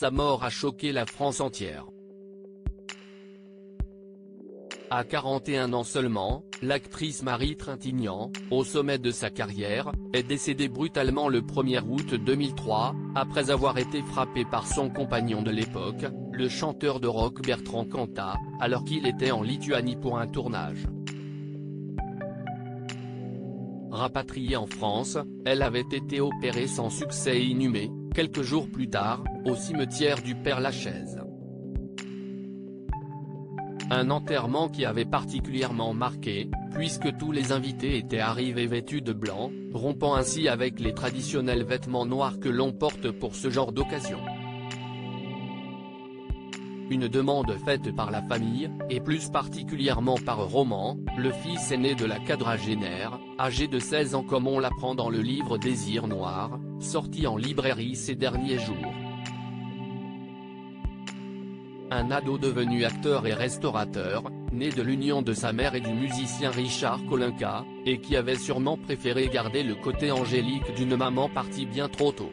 Sa mort a choqué la France entière. À 41 ans seulement, l'actrice Marie Trintignant, au sommet de sa carrière, est décédée brutalement le 1er août 2003, après avoir été frappée par son compagnon de l'époque, le chanteur de rock Bertrand Cantat, alors qu'il était en Lituanie pour un tournage. Rapatriée en France, elle avait été opérée sans succès et inhumée, quelques jours plus tard, au cimetière du Père-Lachaise. Un enterrement qui avait particulièrement marqué, puisque tous les invités étaient arrivés vêtus de blanc, rompant ainsi avec les traditionnels vêtements noirs que l'on porte pour ce genre d'occasion. Une demande faite par la famille, et plus particulièrement par Roman, le fils aîné de la quadragénaire, âgé de 16 ans comme on l'apprend dans le livre Désir noir, sorti en librairie ces derniers jours. Un ado devenu acteur et restaurateur, né de l'union de sa mère et du musicien Richard Kolinka, et qui avait sûrement préféré garder le côté angélique d'une maman partie bien trop tôt.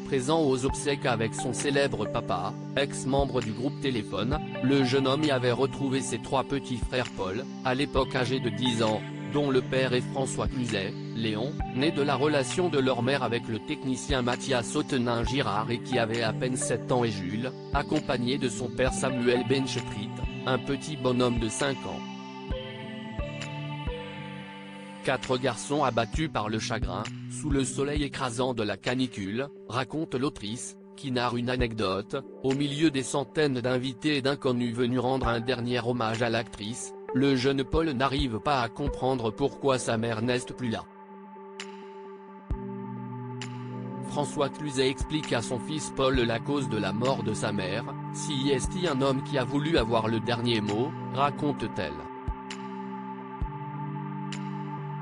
Présent aux obsèques avec son célèbre papa, ex-membre du groupe Téléphone, le jeune homme y avait retrouvé ses 3 petits frères Paul, à l'époque âgés de 10 ans, dont le père est François Cluzet, Léon, né de la relation de leur mère avec le technicien Mathias Autenin-Girard et qui avait à peine 7 ans, et Jules, accompagné de son père Samuel Bencheprit, un petit bonhomme de 5 ans. 4 garçons abattus par le chagrin, sous le soleil écrasant de la canicule, raconte l'autrice, qui narre une anecdote, au milieu des centaines d'invités et d'inconnus venus rendre un dernier hommage à l'actrice. Le jeune Paul n'arrive pas à comprendre pourquoi sa mère n'est plus là. François Cluzet explique à son fils Paul la cause de la mort de sa mère, si est un homme qui a voulu avoir le dernier mot, raconte-t-elle.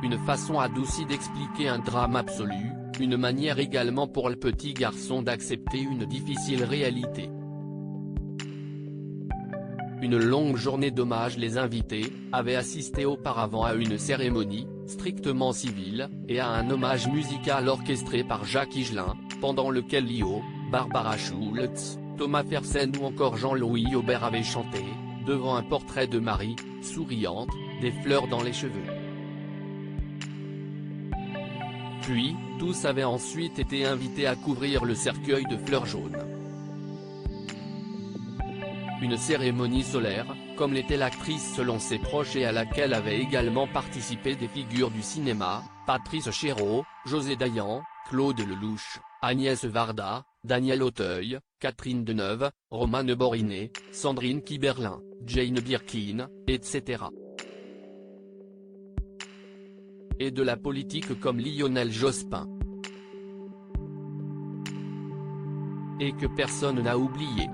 Une façon adoucie d'expliquer un drame absolu, une manière également pour le petit garçon d'accepter une difficile réalité. Une longue journée d'hommage. Les invités avaient assisté auparavant à une cérémonie, strictement civile, et à un hommage musical orchestré par Jacques Higelin, pendant lequel Lio, Barbara Schultz, Thomas Fersen ou encore Jean-Louis Aubert avaient chanté, devant un portrait de Marie, souriante, des fleurs dans les cheveux. Puis, tous avaient ensuite été invités à couvrir le cercueil de fleurs jaunes. Une cérémonie solaire, comme l'était l'actrice selon ses proches et à laquelle avaient également participé des figures du cinéma, Patrice Chéreau, José Dayan, Claude Lelouch, Agnès Varda, Daniel Auteuil, Catherine Deneuve, Romane Borinet, Sandrine Kiberlin, Jane Birkin, etc. Et de la politique comme Lionel Jospin. Et que personne n'a oublié.